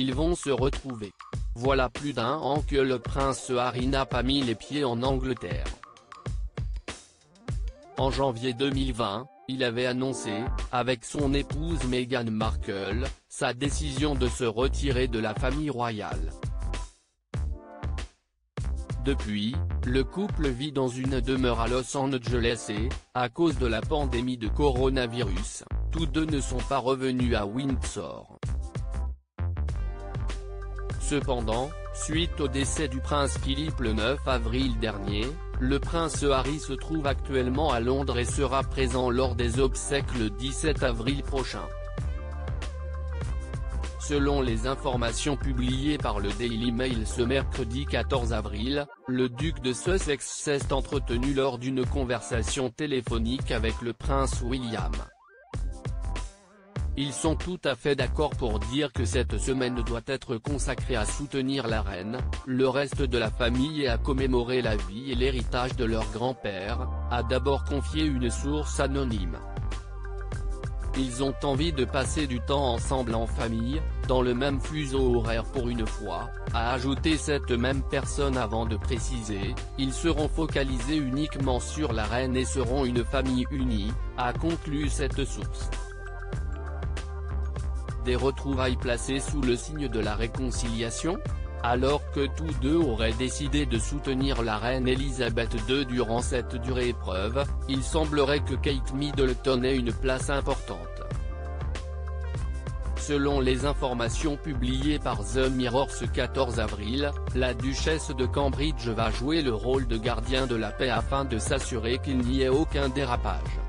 ils vont se retrouver. Voilà plus d'un an que le prince Harry n'a pas mis les pieds en Angleterre. En janvier 2020, il avait annoncé, avec son épouse Meghan Markle, sa décision de se retirer de la famille royale. Depuis, le couple vit dans une demeure à Los Angeles et, à cause de la pandémie de coronavirus, tous deux ne sont pas revenus à Windsor. Cependant, suite au décès du prince Philippe le 9 avril dernier, le prince Harry se trouve actuellement à Londres et sera présent lors des obsèques le 17 avril prochain. Selon les informations publiées par le Daily Mail ce mercredi 14 avril, le duc de Sussex s'est entretenu lors d'une conversation téléphonique avec le prince William. Ils sont tout à fait d'accord pour dire que cette semaine doit être consacrée à soutenir la reine, le reste de la famille et à commémorer la vie et l'héritage de leur grand-père, a d'abord confié une source anonyme. Ils ont envie de passer du temps ensemble en famille, dans le même fuseau horaire pour une fois, a ajouté cette même personne avant de préciser, ils seront focalisés uniquement sur la reine et seront une famille unie, a conclu cette source. Des retrouvailles placées sous le signe de la réconciliation ? Alors que tous deux auraient décidé de soutenir la reine Elisabeth II durant cette dure épreuve, il semblerait que Kate Middleton ait une place importante. Selon les informations publiées par The Mirror ce 14 avril, la duchesse de Cambridge va jouer le rôle de gardien de la paix afin de s'assurer qu'il n'y ait aucun dérapage.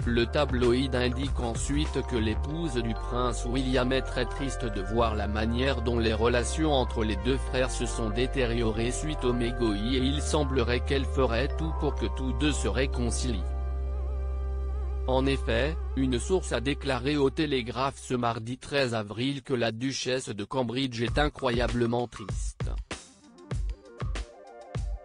Le tabloïd indique ensuite que l'épouse du prince William est très triste de voir la manière dont les relations entre les deux frères se sont détériorées suite au mégoï et il semblerait qu'elle ferait tout pour que tous deux se réconcilient. En effet, une source a déclaré au Télégraphe ce mardi 13 avril que la duchesse de Cambridge est incroyablement triste.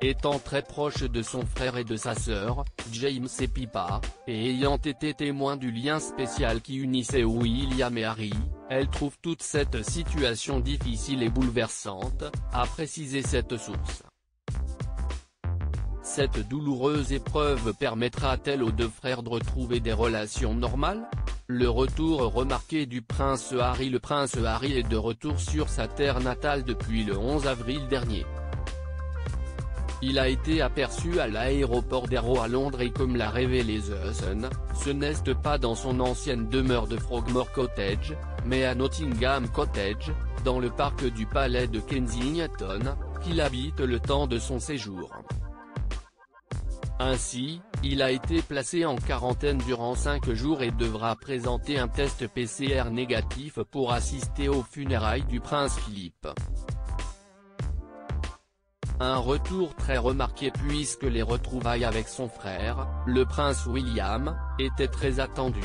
Étant très proche de son frère et de sa sœur, James et Pippa, et ayant été témoin du lien spécial qui unissait William et Harry, elle trouve toute cette situation difficile et bouleversante, a précisé cette source. Cette douloureuse épreuve permettra-t-elle aux deux frères de retrouver des relations normales ? Le retour remarqué du prince Harry. Le prince Harry est de retour sur sa terre natale depuis le 11 avril dernier. Il a été aperçu à l'aéroport d'Heathrow à Londres et comme l'a révélé The Sun, ce n'est pas dans son ancienne demeure de Frogmore Cottage, mais à Nottingham Cottage, dans le parc du palais de Kensington, qu'il habite le temps de son séjour. Ainsi, il a été placé en quarantaine durant 5 jours et devra présenter un test PCR négatif pour assister aux funérailles du prince Philippe. Un retour très remarqué puisque les retrouvailles avec son frère, le prince William, étaient très attendues.